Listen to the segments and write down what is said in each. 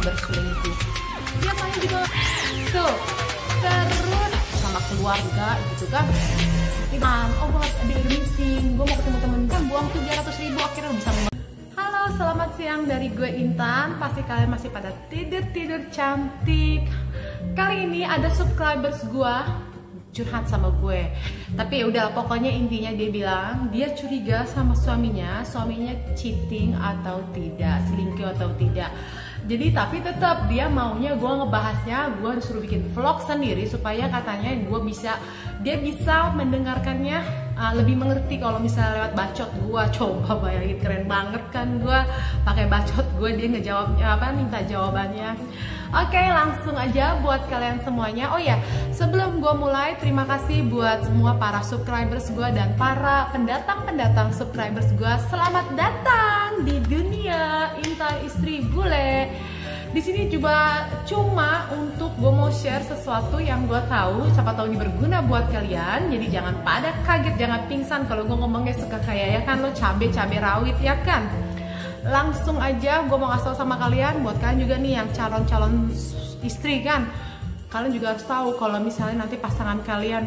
berselingkuh. Biasanya juga tuh, terus sama keluarga gitu kan. Oh gue ada meeting, gue mau ketemu temen kan, buang 300.000 akhirnya bisa. Halo, selamat siang dari gue Intan. Pasti kalian masih pada tidur-tidur cantik. Kali ini ada subscribers gue curhat sama gue. Tapi ya udah, pokoknya intinya dia bilang dia curiga sama suaminya cheating atau tidak, selingkuh atau tidak. Jadi tapi tetap dia maunya gue ngebahasnya, gue harus suruh bikin vlog sendiri supaya katanya dia bisa mendengarkannya lebih mengerti kalau misalnya lewat bacot gue. Coba bayangin, keren banget kan gue pakai bacot gue, dia ngejawabnya minta jawabannya. Oke, langsung aja buat kalian semuanya. Oh ya, sebelum gue mulai, terima kasih buat semua para subscribers gue dan para pendatang subscribers gue. Selamat datang di dunia Intan Istri Bule. Di sini juga cuma untuk gue mau share sesuatu yang gue tahu, siapa tahu ini berguna buat kalian. Jadi jangan pada kaget, jangan pingsan kalau gue ngomongnya suka kayak ya kan lo cabe rawit ya kan. Langsung aja gue mau ngasih tau sama kalian, buat kalian juga nih yang calon istri kan, kalian juga harus tahu kalau misalnya nanti pasangan kalian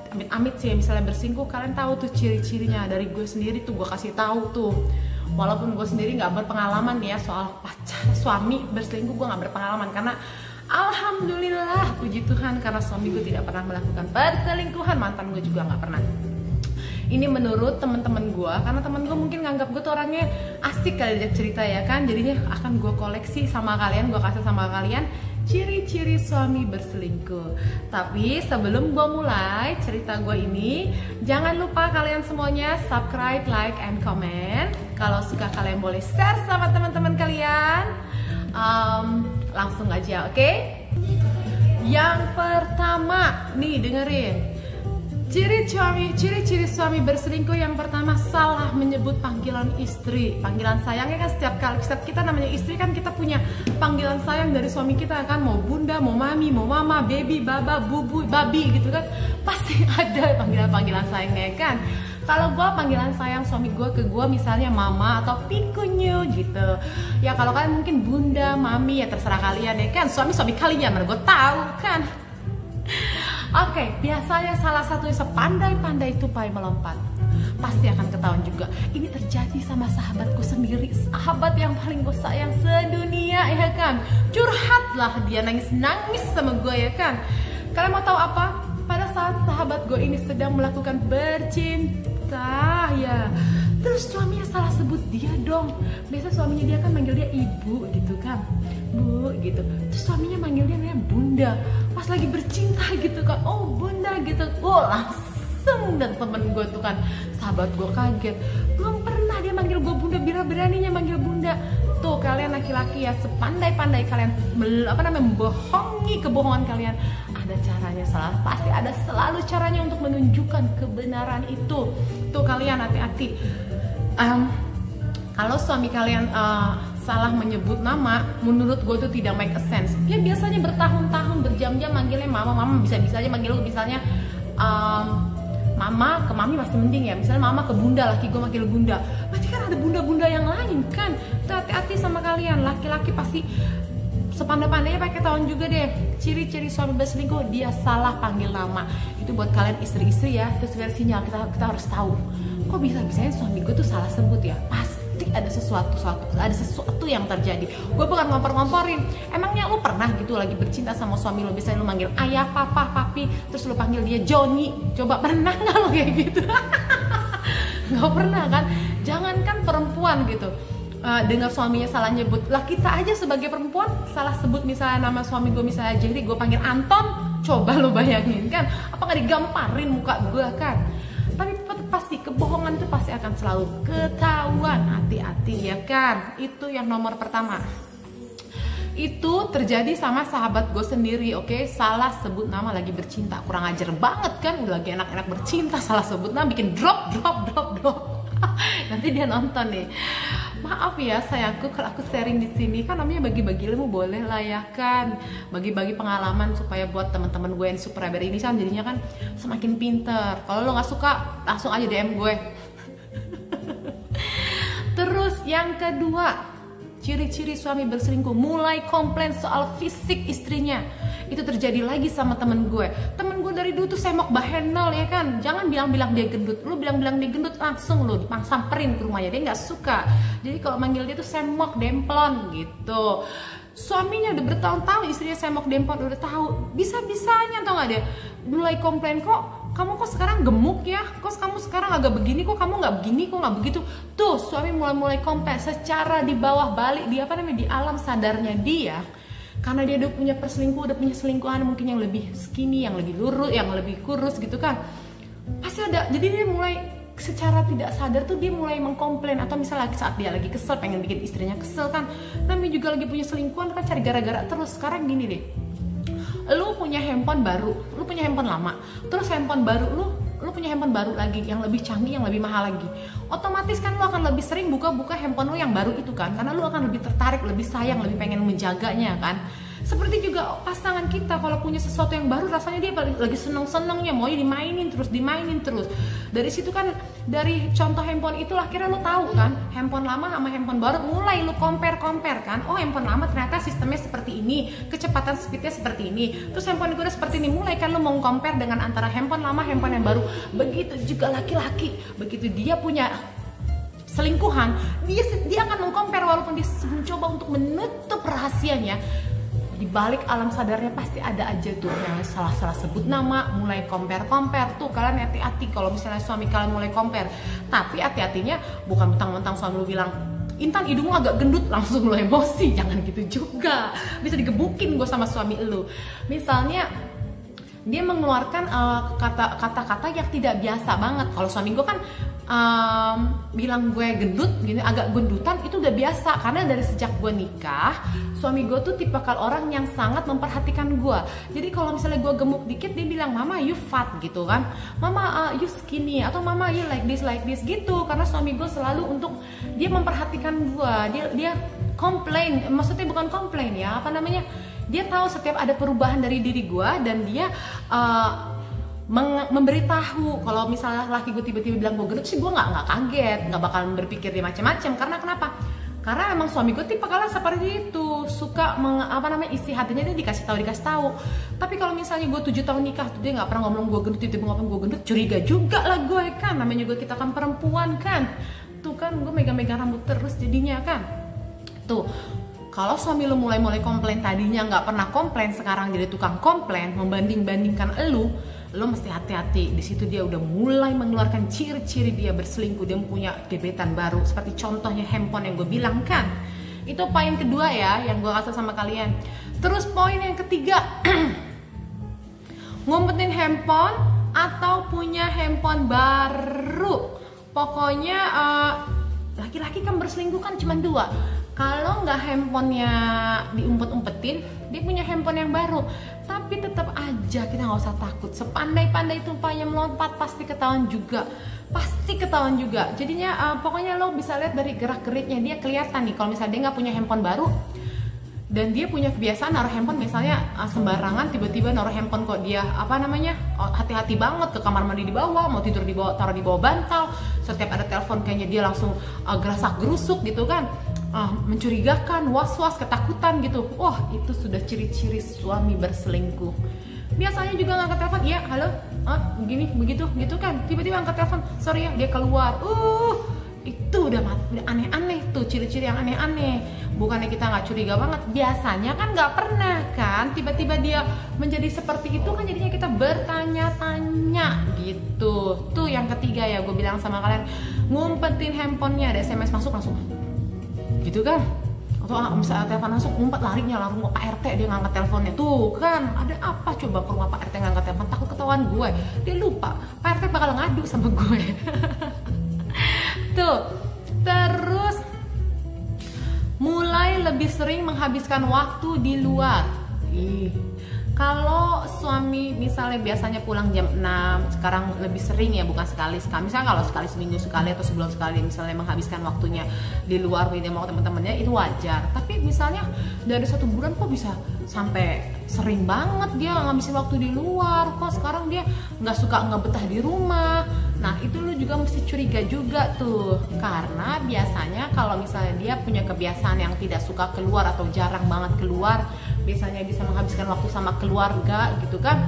amit-amit sih misalnya berselingkuh, kalian tahu tuh ciri-cirinya. Dari gue sendiri tuh gue kasih tahu tuh, walaupun gue sendiri nggak berpengalaman ya soal suami berselingkuh, gue nggak berpengalaman karena alhamdulillah puji Tuhan karena suami gue tidak pernah melakukan perselingkuhan, mantan gue juga nggak pernah. Ini menurut teman-teman gue, karena teman gue mungkin nganggap gue tuh orangnya asik kali dia cerita ya kan, jadinya akan gue koleksi sama kalian, gue kasih sama kalian ciri-ciri suami berselingkuh. Tapi sebelum gue mulai cerita gue ini, jangan lupa kalian semuanya subscribe, like, and comment. Kalau suka kalian boleh share sama teman-teman kalian. Langsung aja, oke? Yang pertama nih, dengerin. Ciri-ciri suami berselingkuh yang pertama, salah menyebut panggilan istri. Panggilan sayangnya kan setiap kita namanya istri kan kita punya panggilan sayang dari suami kita kan, mau bunda, mau mami, mau mama, baby, baba, bubu, babi gitu kan, pasti ada panggilan sayangnya kan. Kalau gue panggilan sayang suami gue ke gue misalnya mama atau pikunyu gitu. Ya kalau kalian mungkin bunda, mami, ya terserah kalian ya kan. Suami kalian mana gue tahu kan. Oke, biasanya salah satunya sepandai-pandai tupai melompat. Pasti akan ketahuan juga. Ini terjadi sama sahabatku sendiri, sahabat yang paling gue sayang sedunia ya kan. Curhatlah dia, nangis sama gue ya kan. Kalian mau tahu apa? Pada saat sahabat gue ini sedang melakukan bercinta ya, terus suaminya salah sebut dia dong. Biasa suaminya dia kan manggil dia ibu gitu kan, bu gitu. Terus suaminya manggil dia namanya bunda. Pas lagi bercinta gitu kan, oh bunda gitu. Oh langsung, dan temen gue tuh kan, sahabat gue kaget. Belum pernah dia manggil gue bunda, beraninya manggil bunda. Tuh kalian laki-laki ya, sepandai-pandai kalian membohongi kebohongan kalian, ada caranya. Pasti ada selalu caranya untuk menunjukkan kebenaran itu. Tuh kalian hati-hati. Kalau suami kalian salah menyebut nama, menurut gue tuh tidak make sense. Dia biasanya bertahun-tahun, berjam-jam manggilnya mama, bisa-bisa aja manggil lu misalnya mama ke mami masih mending ya. Misalnya mama ke bunda, laki gue manggil bunda. Berarti kan ada bunda-bunda yang lain kan. Tuh hati-hati sama kalian, laki-laki pasti sepandai-pandainya pakai tahun juga deh. Ciri-ciri suami berselingkuh, dia salah panggil nama. Itu buat kalian istri-istri ya, itu sebenarnya sinyal kita harus tahu. Kok bisa-bisanya suami gue tuh salah sebut ya? Pasti ada sesuatu yang terjadi. Gue bukan ngompor-ngomporin. Emangnya lu pernah gitu lagi bercinta sama suami lu, biasanya lu manggil ayah, papa, papi, terus lu panggil dia Joni? Coba pernah nggak lo kayak gitu? Nggak pernah kan? Jangankan perempuan gitu, dengar suaminya salah nyebut. Lah kita aja sebagai perempuan salah sebut misalnya nama suami gue misalnya Jerry, gue panggil Anton. Coba lu bayangin kan, apa nggak digamparin muka gue kan? Tapi pasti kebohongan itu pasti akan selalu ketahuan. Hati-hati ya kan. Itu yang nomor pertama. Itu terjadi sama sahabat gue sendiri, oke? Salah sebut nama lagi bercinta. Kurang ajar banget kan, udah lagi enak-enak bercinta salah sebut nama, bikin drop. Nanti dia nonton nih. Maaf ya sayangku kalau aku sharing di sini, kan namanya bagi-bagi ilmu, boleh lah ya kan, bagi-bagi pengalaman supaya buat teman-teman gue yang subscriber ini kan jadinya kan semakin pinter. Kalau lo nggak suka langsung aja DM gue. Terus yang kedua, ciri-ciri suami berselingkuh, mulai komplain soal fisik istrinya. Itu terjadi lagi sama temen gue dari dulu tuh semok bahenol ya kan. Jangan bilang-bilang dia gendut, lu bilang-bilang dia gendut langsung lu samperin ke rumahnya, dia nggak suka. Jadi kalau manggil dia tuh semok demplon gitu. Suaminya udah bertahun-tahun istrinya semok demplon, udah tahu, bisa-bisanya tau gak dia mulai komplain, kok kamu kok sekarang gemuk ya, kok kamu sekarang agak begini, kok kamu nggak begini, kok nggak begitu. Tuh suami mulai komplain secara di bawah balik di di alam sadarnya dia, karena dia udah punya perselingkuh, udah punya selingkuhan mungkin yang lebih skinny, yang lebih lurus, yang lebih kurus gitu kan, pasti ada. Jadi dia mulai secara tidak sadar tuh dia mulai mengkomplain, atau misalnya saat dia lagi kesel pengen bikin istrinya kesel kan, namanya juga lagi punya selingkuhan kan, cari gara-gara terus. Sekarang gini deh, lu punya handphone baru, lu punya handphone lama, terus handphone baru lu punya handphone baru lagi yang lebih canggih, yang lebih mahal lagi, otomatis kan lu akan lebih sering buka-buka handphone lu yang baru itu kan, karena lu akan lebih tertarik, lebih sayang, lebih pengen menjaganya kan. Seperti juga pasangan kita kalau punya sesuatu yang baru, rasanya dia lagi seneng-senengnya, mau dimainin terus. Dari situ kan, dari contoh handphone itu akhirnya lu tahu kan, handphone lama sama handphone baru, mulai lu compare kan. Oh, handphone lama ternyata sistemnya seperti ini, kecepatan speednya seperti ini, terus handphone gue udah seperti ini. Mulai kan lu mau compare dengan antara handphone lama, handphone yang baru. Begitu juga laki-laki, begitu dia punya selingkuhan, dia akan mengcompare, walaupun dia mencoba untuk menutup rahasianya. Di balik alam sadarnya pasti ada aja tuh yang salah sebut nama, mulai compare tuh. Kalian hati-hati kalau misalnya suami kalian mulai compare, tapi hati-hatinya bukan mentang-mentang suami lu bilang, Intan hidungmu agak gendut langsung lu emosi, jangan gitu juga, bisa digebukin gue sama suami lu. Misalnya dia mengeluarkan kata-kata yang tidak biasa banget. Kalau suami gue kan bilang gue gendut gini, agak gendutan, itu udah biasa, karena dari sejak gue nikah, suami gue tuh tipikal orang yang sangat memperhatikan gue. Jadi kalau misalnya gue gemuk dikit, dia bilang, mama you fat gitu kan, mama you skinny, atau mama you like this gitu. Karena suami gue selalu untuk dia memperhatikan gue, dia komplain, maksudnya bukan komplain ya, dia tahu setiap ada perubahan dari diri gue, dan dia memberitahu. Kalau misalnya laki gue tiba-tiba bilang gue gendut sih, gue nggak kaget, nggak bakal berpikir dia macam-macam. Karena kenapa? Karena emang suami gue tipe kala seperti itu, suka isi hatinya dia dikasih tahu. Tapi kalau misalnya gue 7 tahun nikah tuh dia nggak pernah ngomong gue gendut, tiba-tiba ngomong gue gendut, curiga juga lah gue kan. Namanya juga kita kan perempuan kan, tuh kan gue megang-megang rambut terus jadinya kan. Tuh kalau suami lu mulai komplain, tadinya nggak pernah komplain, sekarang jadi tukang komplain, membanding-bandingkan lu mesti hati-hati. Di situ dia udah mulai mengeluarkan ciri-ciri dia berselingkuh, dia punya gebetan baru. Seperti contohnya handphone yang gue bilang kan. Itu poin kedua ya, yang gue kasih sama kalian. Terus poin yang ketiga, ngumpetin handphone atau punya handphone baru. Pokoknya laki-laki kan berselingkuh kan cuma 2. Kalau nggak handphonenya diumpet-umpetin, dia punya handphone yang baru. Tapi tetap aja kita nggak usah takut. Sepandai-pandai tumpahnya melompat, pasti ketahuan juga. Jadinya pokoknya lo bisa lihat dari gerak-geriknya, dia kelihatan nih. Kalau misalnya dia nggak punya handphone baru, dan dia punya kebiasaan naruh handphone misalnya sembarangan, tiba-tiba naruh handphone kok dia hati-hati banget, ke kamar mandi di bawah, mau tidur di bawah, taruh di bawah bantal. Setiap ada telepon kayaknya dia langsung gerasak-gerusuk gitu kan. Mencurigakan, was-was, ketakutan gitu. Wah, itu sudah ciri-ciri suami berselingkuh. Biasanya juga ngangkat telepon, iya, halo, begini, begitu, gitu kan. Tiba-tiba angkat telepon, sorry ya, dia keluar. Itu udah aneh-aneh tuh, ciri-ciri yang aneh-aneh. Bukannya kita nggak curiga banget, biasanya kan nggak pernah kan. Tiba-tiba dia menjadi seperti itu kan, jadinya kita bertanya-tanya gitu. Tuh yang ketiga ya, gue bilang sama kalian, ngumpetin handphonenya, ada SMS masuk langsung gitu kan, atau misalnya telepon masuk ngumpet, larinya langsung ke Pak RT, dia ngangkat teleponnya. Tuh kan, ada apa coba ke rumah Pak RT ngangkat telepon, takut ketahuan gue, dia lupa Pak RT bakal ngadu sama gue. Tuh, terus mulai lebih sering menghabiskan waktu di luar. Kalau suami misalnya biasanya pulang jam 6, sekarang lebih sering ya, bukan sekali. Misalnya kalau sekali seminggu sekali atau sebulan sekali misalnya menghabiskan waktunya di luar video sama teman-temannya, itu wajar. Tapi misalnya dari 1 bulan kok bisa sampai sering banget dia ngabisin waktu di luar, kok sekarang dia nggak suka, nggak betah di rumah. Nah itu lu juga mesti curiga juga tuh, karena biasanya kalau misalnya dia punya kebiasaan yang tidak suka keluar atau jarang banget keluar, biasanya bisa menghabiskan waktu sama keluarga gitu kan,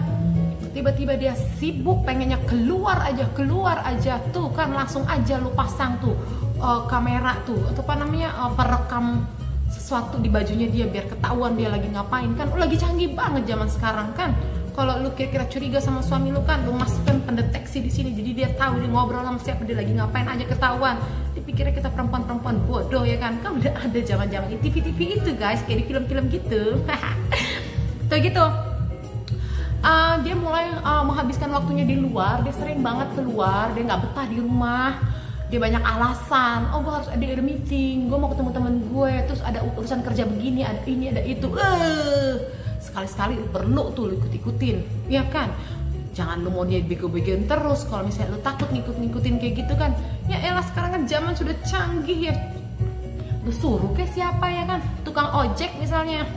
tiba-tiba dia sibuk pengennya keluar aja tuh kan, langsung aja lu pasang tuh kamera tuh atau apa namanya perekam sesuatu di bajunya dia biar ketahuan dia lagi ngapain kan. Lu lagi canggih banget zaman sekarang kan. Kalau lu kira-kira curiga sama suami lu kan, lu masukkan pendeteksi di sini, jadi dia tahu dia ngobrol sama siapa, dia lagi ngapain aja ketahuan. Dipikirnya kita perempuan-perempuan bodoh ya kan udah ada zaman-zaman di TV-TV itu guys, kayak di film-film gitu. Tuh gitu. Dia mulai menghabiskan waktunya di luar, dia sering banget keluar, dia nggak betah di rumah, dia banyak alasan. Oh gue harus ada meeting, gue mau ketemu temen gue, terus ada urusan kerja begini, ada ini, ada itu. Sekali-sekali perlu tuh lu ikut-ikutin, ya kan? Jangan lu mau dia bego-begoin terus. Kalau misalnya lu takut ngikut-ngikutin kayak gitu kan, ya elah sekarang kan zaman sudah canggih ya. Lu suruh ke siapa ya kan? Tukang ojek misalnya,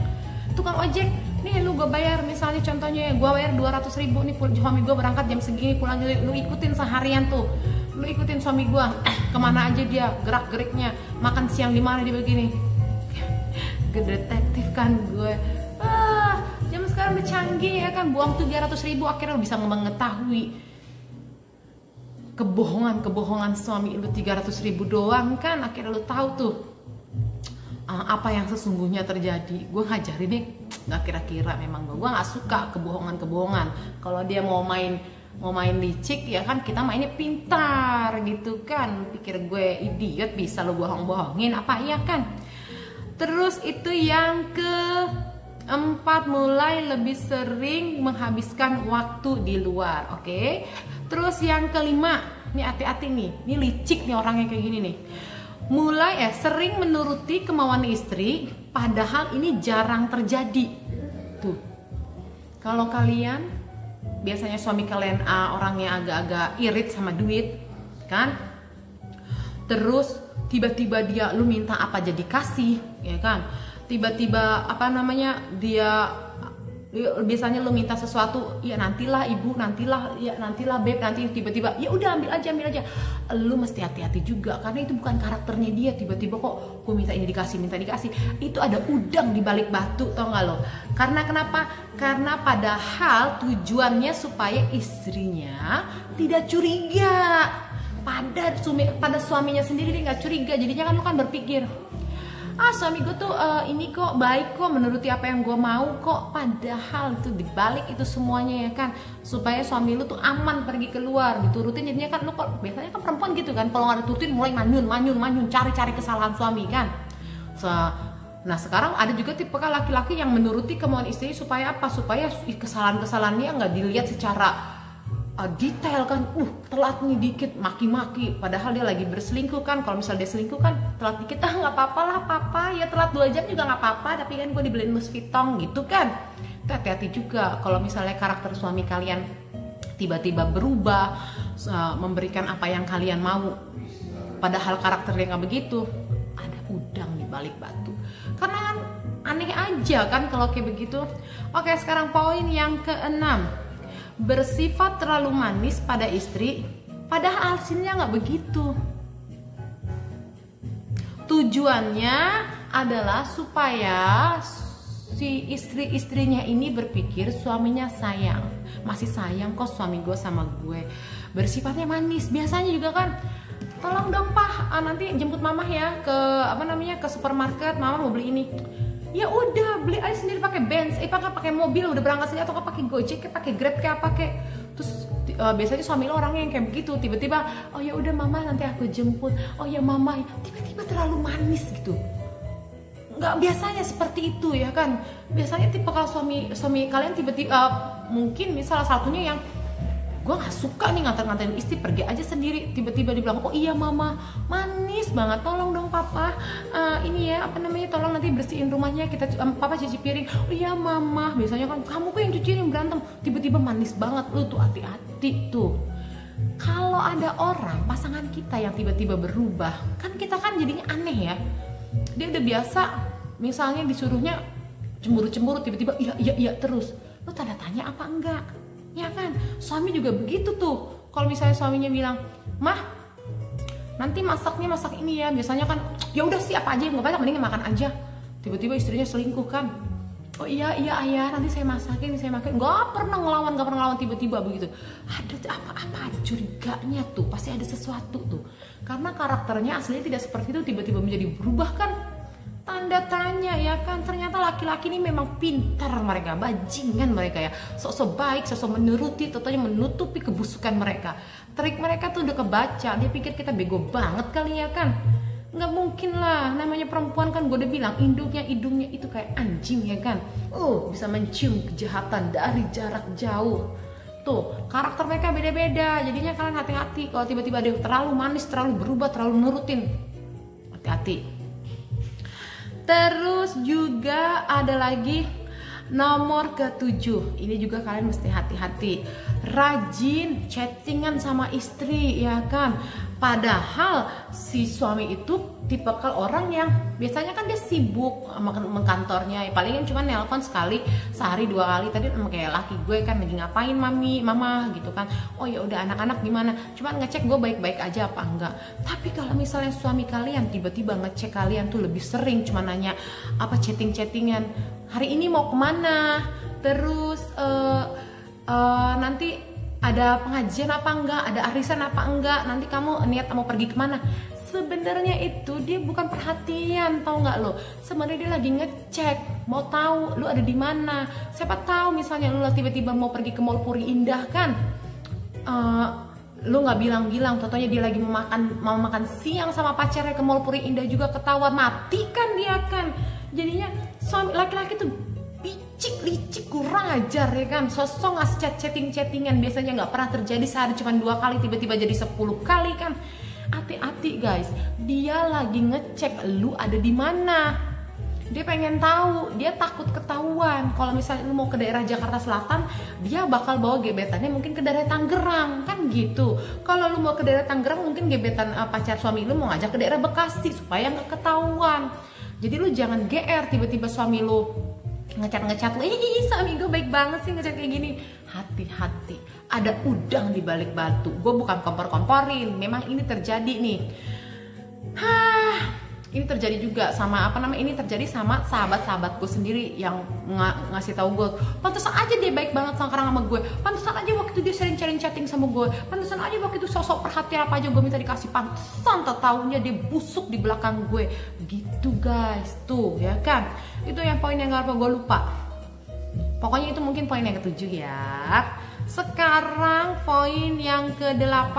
tukang ojek nih lu gue bayar, misalnya contohnya gue bayar 200.000 nih, suami gue berangkat jam segini, pulangnya lu ikutin seharian tuh, lu ikutin suami gue kemana aja dia, gerak geriknya, makan siang di mana dia begini. Detektif kan gue. Zaman sekarang udah canggih ya kan, buang 300.000 akhirnya lu bisa mengetahui kebohongan suami lu 300.000 doang kan, akhirnya lu tahu tuh apa yang sesungguhnya terjadi. Gue ngajarin nih nggak kira-kira, memang gue nggak suka kebohongan. Kalau dia mau main licik ya kan, kita mainnya pintar gitu kan. Pikir gue idiot bisa lo bohong-bohongin apa iya kan. Terus itu yang keempat, mulai lebih sering menghabiskan waktu di luar. Oke. Terus yang kelima, nih hati-hati nih, ini licik nih orangnya kayak gini nih. Mulai sering menuruti kemauan istri, padahal ini jarang terjadi. Tuh, kalau kalian biasanya suami kalian orangnya agak-agak irit sama duit, kan? Terus tiba-tiba dia lu minta apa jadi kasih, ya kan? Tiba-tiba apa namanya dia biasanya lu minta sesuatu, ya nantilah ibu, nantilah beb, nanti tiba-tiba ya udah ambil aja. Lu mesti hati-hati juga karena itu bukan karakternya dia. Tiba-tiba kok gue minta ini dikasih, itu ada udang di balik batu, tau gak lo? Karena kenapa? Karena padahal tujuannya supaya istrinya tidak curiga, pada suaminya sendiri dia nggak curiga. Jadinya kan lo kan berpikir, suami gue tuh ini kok baik kok, menuruti apa yang gue mau kok. Padahal itu dibalik itu semuanya ya kan, supaya suami lu tuh aman pergi keluar, diturutin. Jadinya kan lu kok biasanya kan perempuan gitu kan, kalau nggak diturutin mulai manyun, cari kesalahan suami kan. Nah sekarang ada juga tipe laki-laki yang menuruti kemauan istri supaya apa? Supaya kesalahan-kesalahannya nggak dilihat secara detail kan. Telat nih dikit maki-maki, padahal dia lagi berselingkuh kan. Kalau misalnya dia selingkuh kan telat dikit, nggak apa-apa lah papa, ya telat 2 jam juga nggak apa-apa, tapi kan gue dibeliin Louis Vuitton gitu kan. Hati-hati juga kalau misalnya karakter suami kalian tiba-tiba berubah, memberikan apa yang kalian mau, padahal karakternya nggak begitu. Ada udang di balik batu, karena kan aneh aja kan kalau kayak begitu. Oke, sekarang poin yang keenam, bersifat terlalu manis pada istri, padahal hasilnya nggak begitu. Tujuannya adalah supaya si istri-istrinya ini berpikir suaminya masih sayang kok suami gue sama gue. Bersifatnya manis. Biasanya juga kan, tolong dong pak, nanti jemput mama ya ke supermarket, mama mau beli ini. Ya udah beli aja sendiri pakai Benz, pakai mobil udah berangkat sendiri, atau pakai Gojek, pakai Grab, kayak pakai. Terus biasanya suami lo orangnya yang kayak begitu, tiba-tiba oh ya udah mama nanti aku jemput, oh ya mama, tiba-tiba terlalu manis gitu. Nggak biasanya seperti itu ya kan. Biasanya tipe kalau suami kalian tiba-tiba mungkin salah satunya yang gue nggak suka nih nganter-nganterin istri pergi aja sendiri, tiba-tiba dibilang oh iya mama manis banget, tolong dong papa ini ya tolong nanti bersihin rumahnya, papa cuci piring. Oh iya mama, biasanya kan kamu kok yang cuciin, yang berantem, tiba-tiba manis banget. Lu tuh hati-hati tuh. Kalau ada orang pasangan kita yang tiba-tiba berubah, kan kita kan jadinya aneh ya. Dia udah biasa misalnya disuruhnya cemburu-cemburu, tiba-tiba iya terus. Lu tanda tanya apa enggak? Ya kan, suami juga begitu tuh. kalau misalnya suaminya bilang, "Mah, nanti masaknya masak ini ya," biasanya kan ya udah sih apa aja yang nggak banyak, mending makan aja. Tiba-tiba istrinya selingkuh kan, "Oh iya ayah, nanti saya masakin." Nggak pernah ngelawan, tiba-tiba begitu. Ada apa curiganya tuh, pasti ada sesuatu tuh. Karena karakternya aslinya tidak seperti itu, tiba-tiba menjadi berubah kan, tanda tanya ya kan. Ternyata laki-laki ini memang pintar mereka, bajingan mereka ya, sok-sok baik, sok-sok menuruti, tentunya menutupi kebusukan mereka. Trik mereka tuh udah kebaca, dia pikir kita bego banget kali ya kan. Nggak mungkin lah, namanya perempuan kan gue udah bilang hidungnya itu kayak anjing ya kan. Bisa mencium kejahatan dari jarak jauh. Tuh, karakter mereka beda-beda, jadinya kalian hati-hati kalau tiba-tiba dia terlalu manis, terlalu berubah, terlalu nurutin. Hati-hati. Terus juga ada lagi nomor ke-7. Ini juga kalian mesti hati-hati. Rajin chattingan sama istri ya kan. Padahal si suami itu tipikal orang yang biasanya kan dia sibuk sama kantornya, ya palingan cuma nelpon sekali sehari 2 kali. Tadi kayak laki gue kan lagi ngapain mama gitu kan. Oh ya udah, anak-anak gimana, cuma ngecek gue baik-baik aja apa enggak. Tapi kalau misalnya suami kalian tiba-tiba ngecek kalian tuh lebih sering, cuma nanya apa chattingan, hari ini mau kemana, terus nanti ada pengajian apa enggak, ada arisan apa enggak, nanti kamu niat mau pergi kemana. Sebenarnya itu dia bukan perhatian, tahu nggak lo? Sebenarnya dia lagi ngecek, mau tahu lu ada di mana. Siapa tahu misalnya lu tiba-tiba mau pergi ke Mall Puri Indah kan, lu nggak bilang-bilang, totonya dia lagi mau makan siang sama pacarnya ke Mall Puri Indah juga ketahuan, mati kan dia kan. Jadinya suami laki-laki tuh licik, kurang ajar ya kan. Sosok ngasih chattingan biasanya nggak pernah terjadi sehari cuma 2 kali, tiba-tiba jadi 10 kali kan. Hati-hati guys, dia lagi ngecek lu ada di mana. Dia pengen tahu, dia takut ketahuan. Kalau misalnya lu mau ke daerah Jakarta Selatan, dia bakal bawa gebetannya mungkin ke daerah Tangerang kan gitu. Kalau lu mau ke daerah Tangerang, mungkin gebetan pacar suami lu mau ngajak ke daerah Bekasi supaya nggak ketahuan. Jadi lu jangan GR tiba-tiba suami lu ngecat lu, suami gue baik banget sih ngecat kayak gini. Hati-hati, ada udang di balik batu. Gue bukan kompor-komporin, memang ini terjadi nih. Ini terjadi juga sama ini terjadi sama sahabat-sahabat gue sendiri yang ngasih tahu gue, pantesan aja dia baik banget sekarang sama gue, pantesan aja waktu itu dia sering chatting sama gue, pantesan aja waktu itu sosok perhatian apa aja gue minta dikasih, pantesan tahunya dia busuk di belakang gue gitu guys. Tuh ya kan, itu yang poin yang gue lupa. Pokoknya itu mungkin poin yang ke-7 ya. Sekarang poin yang ke-8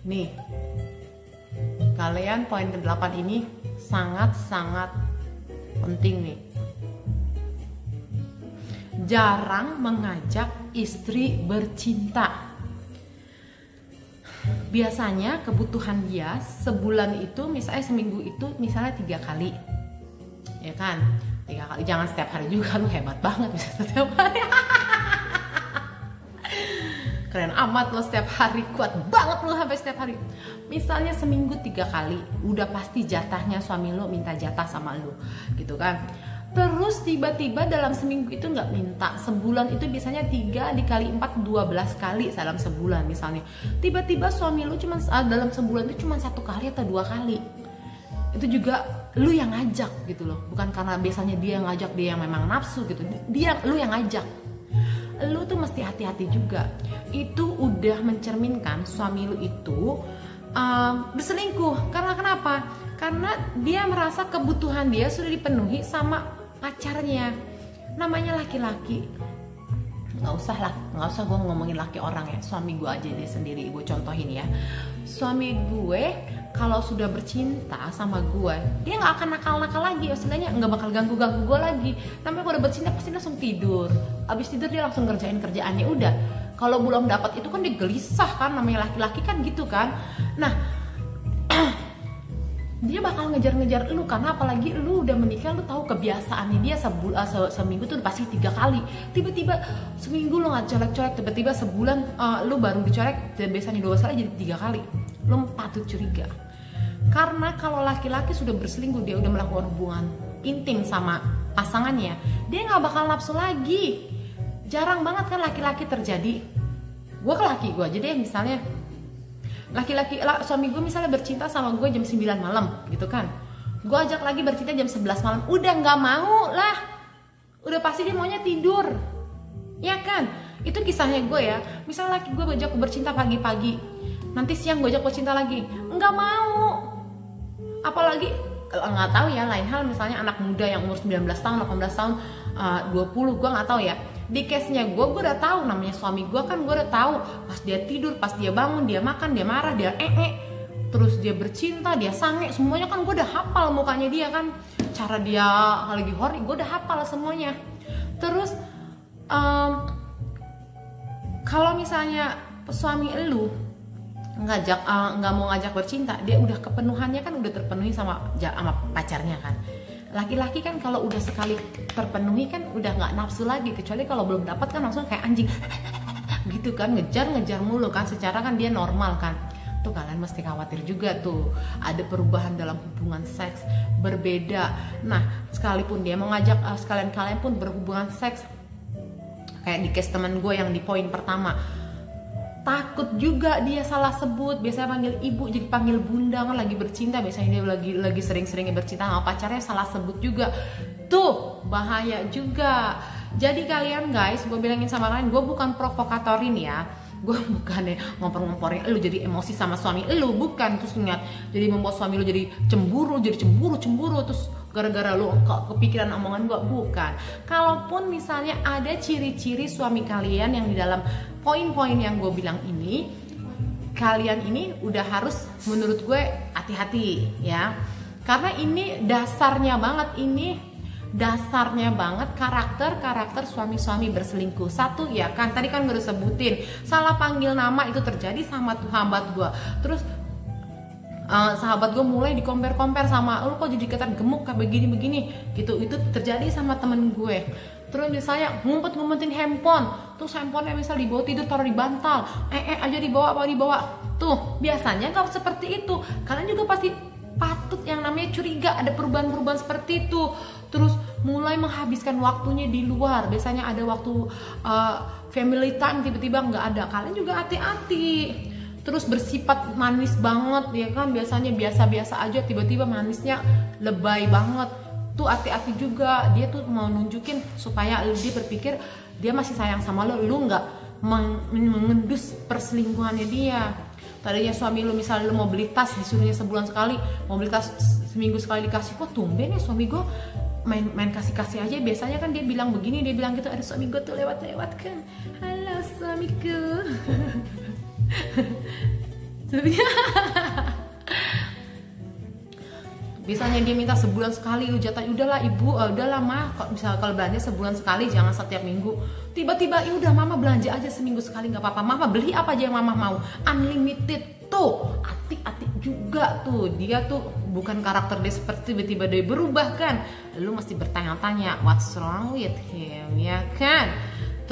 nih. Kalian poin ke-8 ini sangat-sangat penting nih. Jarang mengajak istri bercinta. Biasanya kebutuhan dia sebulan itu, misalnya seminggu itu misalnya 3 kali. Ya kan? 3 kali, jangan setiap hari juga, lu hebat banget bisa setiap hari. Keren amat lo setiap hari, kuat banget lo sampai setiap hari. Misalnya seminggu 3 kali, udah pasti jatahnya suami lo minta jatah sama lo gitu kan. Terus tiba-tiba dalam seminggu itu nggak minta, sebulan itu biasanya 3 dikali 4 12 kali dalam sebulan misalnya. Tiba-tiba suami lo cuma dalam sebulan itu cuma 1 kali atau 2 kali. Itu juga lu yang ngajak gitu loh, bukan karena biasanya dia yang ngajak, dia yang memang nafsu gitu, lu yang ngajak. Lu tuh mesti hati-hati juga. Itu udah mencerminkan suami lu itu berselingkuh. Karena kenapa? Karena dia merasa kebutuhan dia sudah dipenuhi sama pacarnya. Namanya laki-laki, nggak usah gue ngomongin laki orang ya, suami gue aja deh sendiri, gue contohin ya. Suami gue kalau sudah bercinta sama gue, dia nggak akan nakal-nakal lagi, istilahnya nggak bakal ganggu-ganggu gue lagi. Namanya kalau udah bercinta pasti langsung tidur, abis tidur dia langsung ngerjain kerjaannya udah. Kalau belum dapat itu kan dia gelisah kan, namanya laki-laki kan gitu kan. Nah dia bakal ngejar-ngejar lu, karena apalagi lu udah menikah, lu tahu kebiasaannya dia seminggu tuh pasti 3 kali. Tiba-tiba seminggu lu nggak colek-colek, tiba-tiba sebulan lu baru dicolek, biasanya 2 kali jadi 3 kali. Lu patut curiga. Karena kalau laki-laki sudah berselingkuh, dia udah melakukan hubungan intim sama pasangannya, dia nggak bakal nafsu lagi. Jarang banget kan laki-laki terjadi. gue ke laki gue aja deh, misalnya suami gue misalnya bercinta sama gue jam 9 malam gitu kan, gue ajak lagi bercinta jam 11 malam, udah nggak mau lah, udah pasti dia maunya tidur, ya kan? Itu kisahnya gue ya. Misalnya laki gue ajak bercinta pagi-pagi, nanti siang gue ajak bercinta lagi, nggak mau. Apalagi nggak tahu ya, lain hal misalnya anak muda yang umur 19 tahun, 18 tahun, 20, gue nggak tahu ya. Di case-nya gue udah tahu, namanya suami gue kan, gue udah tahu pas dia tidur, pas dia bangun, dia makan, dia marah, dia terus dia bercinta, dia sange, semuanya kan gue udah hafal mukanya dia kan, cara dia lagi horny gue udah hafal semuanya. Terus kalau misalnya suami elu nggak mau ngajak bercinta, dia udah kepenuhannya kan udah terpenuhi sama pacarnya kan. Laki-laki kan kalau udah sekali terpenuhi kan udah nggak nafsu lagi, kecuali kalau belum dapat kan langsung kayak anjing gitu kan, ngejar mulu kan, secara kan dia normal kan. Tuh kalian mesti khawatir juga tuh, ada perubahan dalam hubungan seks berbeda. Nah sekalipun dia mau ngajak kalian pun berhubungan seks, kayak di case teman gue yang di poin pertama, takut juga dia salah sebut, biasanya panggil ibu jadi panggil bunda kan, lagi bercinta, biasanya dia lagi sering-seringnya bercinta sama pacarnya, salah sebut juga, tuh bahaya juga. Jadi kalian guys, gue bilangin sama kalian, gue bukan provokatorin ya, gue bukan ngompor-ngomporin lu jadi emosi sama suami lu, bukan, terus ingat jadi membuat suami lu jadi cemburu terus gara-gara lu kepikiran omongan gue, bukan. Kalaupun misalnya ada ciri-ciri suami kalian yang di dalam poin-poin yang gue bilang ini, kalian ini udah harus menurut gue hati-hati ya, karena ini dasarnya banget karakter suami-suami berselingkuh. Satu ya kan, tadi kan gue udah sebutin, salah panggil nama itu terjadi sama sahabat gue. Terus sahabat gue mulai di-compare sama lu kok jadi kelihatan gemuk kayak begini gitu, itu terjadi sama temen gue. Terus misalnya ngumpet-ngumpetin handphone, terus handphonenya misal dibawa tidur taruh di bantal, aja dibawa tuh, biasanya kalau seperti itu kalian juga pasti patut yang namanya curiga, ada perubahan-perubahan seperti itu. Terus mulai menghabiskan waktunya di luar, biasanya ada waktu family time, tiba-tiba nggak ada, kalian juga hati-hati. Terus bersifat manis banget ya kan, biasanya biasa-biasa aja, tiba-tiba manisnya lebay banget, tuh hati-hati juga. Dia tuh mau nunjukin supaya dia berpikir dia masih sayang sama lu nggak mengendus perselingkuhannya dia. Tadinya suami lu misalnya lu mau beli tas, disuruhnya sebulan sekali, mau beli tas seminggu sekali dikasih, kok tumben ya suami gue main kasih aja. Biasanya kan dia bilang begini, dia bilang gitu, ada suami gue tuh lewat kan, halo suamiku biasanya dia minta sebulan sekali, lu jatah, udahlah ibu, udahlah mah, kalau belanja sebulan sekali, jangan setiap minggu. Tiba-tiba ya udah mama belanja aja seminggu sekali, nggak apa-apa, mama beli apa aja yang mama mau, unlimited. Tuh hati-hati juga tuh, dia tuh bukan karakter dia seperti tiba-tiba dia berubah kan, lu mesti bertanya-tanya what's wrong with him ya kan.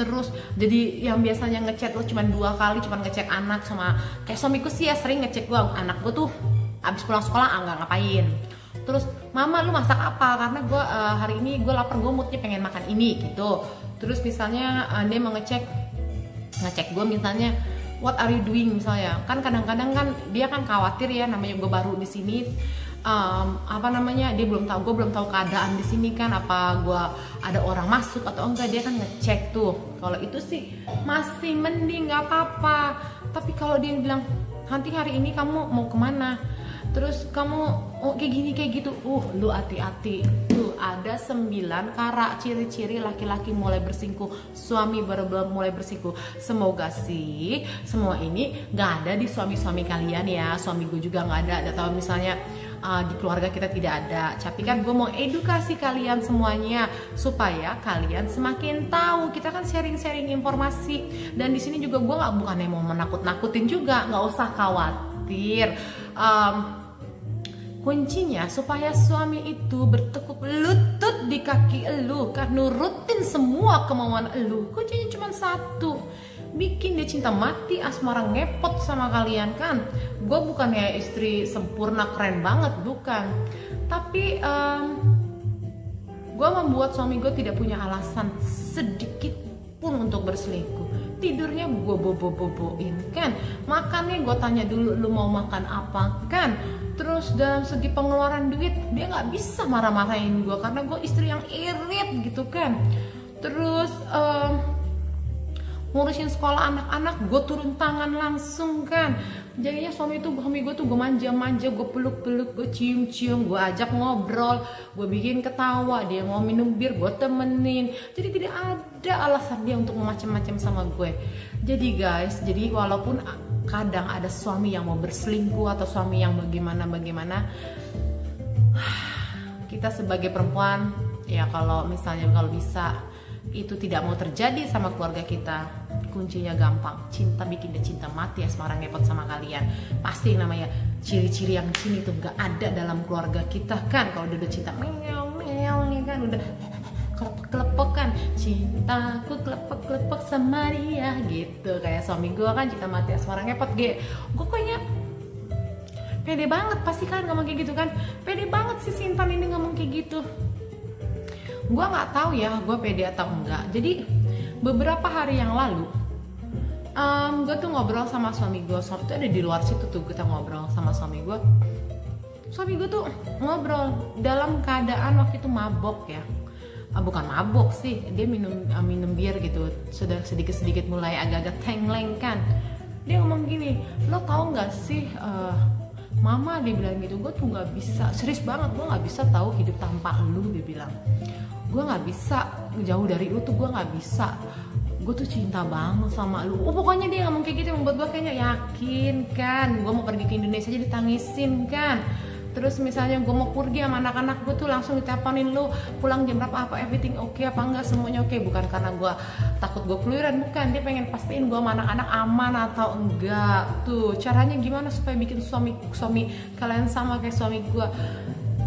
Terus jadi yang biasanya ngechat lo cuma 2 kali, cuma ngecek anak sama kayak suamiku sih ya, sering ngecek gua, anak gua tuh abis pulang sekolah nggak ngapain. Terus mama lu masak apa, karena gua hari ini gua lapar, gua moodnya pengen makan ini gitu. Terus misalnya dia mau ngecek gua misalnya what are you doing misalnya, kan kadang-kadang kan dia kan khawatir ya, namanya gua baru di sini, dia belum tahu, gue belum tahu keadaan di sini kan, apa gue ada orang masuk atau enggak, dia kan ngecek tuh. Kalau itu sih masih mending, nggak apa-apa. Tapi kalau dia bilang nanti hari ini kamu mau kemana, terus kamu kayak gini kayak gitu, lu hati-hati. Tuh ada 9 ciri-ciri laki-laki mulai berselingkuh, suami baru mulai berselingkuh. Semoga sih semua ini nggak ada di suami-suami kalian ya, suami gue juga nggak ada, atau misalnya di keluarga kita tidak ada. Tapi kan gue mau edukasi kalian semuanya supaya kalian semakin tahu. Kita kan sharing-sharing informasi, dan di sini juga gue bukannya mau menakut-nakutin juga, nggak usah khawatir. Kuncinya supaya suami itu bertekuk lutut di kaki elu, kan nurutin semua kemauan elu. Kuncinya cuma satu, bikin dia cinta mati, asmara ngepot sama kalian kan. Gue bukan ya istri sempurna keren banget, bukan. Tapi gue membuat suami gue tidak punya alasan sedikit pun untuk berselingkuh. Tidurnya gue bobo-boboin kan, makannya gue tanya dulu lu mau makan apa kan. Terus dalam segi pengeluaran duit dia nggak bisa marah-marahin gue karena gue istri yang irit gitu kan. Terus ngurusin sekolah anak-anak gue turun tangan langsung kan. Jadinya suami gue tuh gue manja-manja, gue peluk-peluk, gue cium-cium, gue ajak ngobrol, gue bikin ketawa, dia mau minum bir gue temenin. Jadi tidak ada alasan dia untuk macam-macam sama gue. Jadi guys, jadi walaupun kadang ada suami yang mau berselingkuh atau suami yang bagaimana, kita sebagai perempuan ya kalau bisa itu tidak mau terjadi sama keluarga kita, kuncinya gampang, cinta bikin dia cinta mati, asmara ngepot sama kalian. Pasti namanya ciri-ciri yang sini tuh gak ada dalam keluarga kita kan. Kalau udah cinta meow nih kan, udah kelepek kan, cintaku kelepek sama dia gitu. Kayak suami gue kan cinta mati asmara ngepot gue kayaknya pede banget pasti kan ngomong kayak gitu kan. Pede banget sih si Intan ini ngomong kayak gitu. Gue nggak tahu ya gue pede atau enggak. Jadi beberapa hari yang lalu gue tuh ngobrol sama suami gue. Suami tuh ada di luar situ tuh, kita ngobrol sama suami gue. Suami gue tuh ngobrol dalam keadaan waktu itu mabok ya. Bukan mabok sih, dia minum bir gitu. Sudah sedikit mulai agak-agak tengleng kan. Dia ngomong gini, lo tau nggak sih mama, dia bilang gitu, gue tuh nggak bisa, serius banget, gue nggak bisa tahu hidup tanpa lu, dia bilang. Gue nggak bisa jauh dari lu tuh, gue nggak bisa. Gue tuh cinta banget sama lu. Pokoknya dia ngomong kayak gitu membuat gue kayaknya yakin kan. Gue mau pergi ke Indonesia jadi tangisin kan. Terus misalnya gue mau pergi sama anak-anak gue tuh langsung diteleponin, lu pulang jam berapa, apa everything oke apa enggak, semuanya oke. Bukan karena gue takut gue keluyuran, bukan. Dia pengen pastiin gue sama anak-anak aman atau enggak. Tuh caranya gimana supaya bikin suami kalian sama kayak suami gue.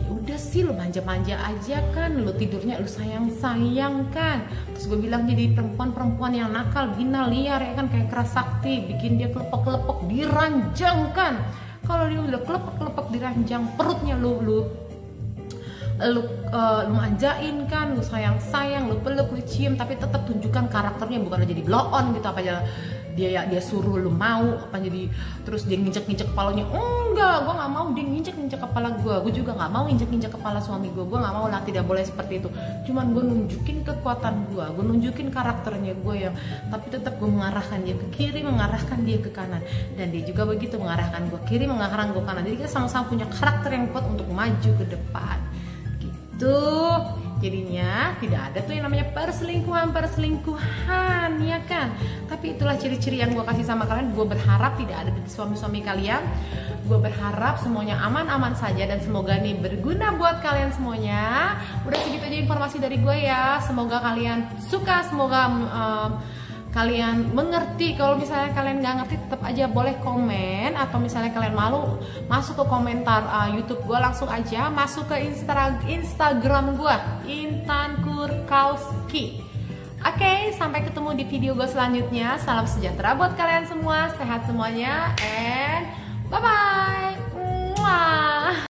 Udah sih lu manja-manja aja kan, lu tidurnya lu sayang-sayang kan. Terus gue bilang jadi perempuan yang nakal, bina, liar ya kan, kayak keras sakti, bikin dia kelepek-kelepek diranjang kan. Kalau dia udah kelepek-kelepek diranjang, perutnya lu manjain kan, lu sayang-sayang, lu peluk, lu cium, tapi tetap tunjukkan karakternya, bukan jadi blow on gitu apa aja dia suruh lu mau apa jadi terus dia nginjek kepalanya. Enggak, gue nggak mau dia nginjek kepala gue juga nggak mau injek kepala suami gue nggak mau lah, tidak boleh seperti itu. Cuman gue nunjukin kekuatan gue nunjukin karakternya gue yang, tapi tetap gue mengarahkan dia ke kiri, mengarahkan dia ke kanan, dan dia juga begitu mengarahkan gue kiri, mengarahkan gue kanan. Jadi kita sama-sama punya karakter yang kuat untuk maju ke depan gitu. Jadinya tidak ada tuh yang namanya perselingkuhan ya kan. Tapi itulah ciri-ciri yang gue kasih sama kalian. Gue berharap tidak ada di suami-suami kalian. Gue berharap semuanya aman-aman saja, dan semoga ini berguna buat kalian semuanya. Udah segitu aja informasi dari gue ya. Semoga kalian suka, semoga kalian mengerti. Kalau misalnya kalian nggak ngerti, tetap aja boleh komen, atau misalnya kalian malu masuk ke komentar YouTube gue, langsung aja masuk ke Instagram gue, Intan Kurkowski. Oke, sampai ketemu di video gue selanjutnya. Salam sejahtera buat kalian semua, sehat semuanya, and bye bye.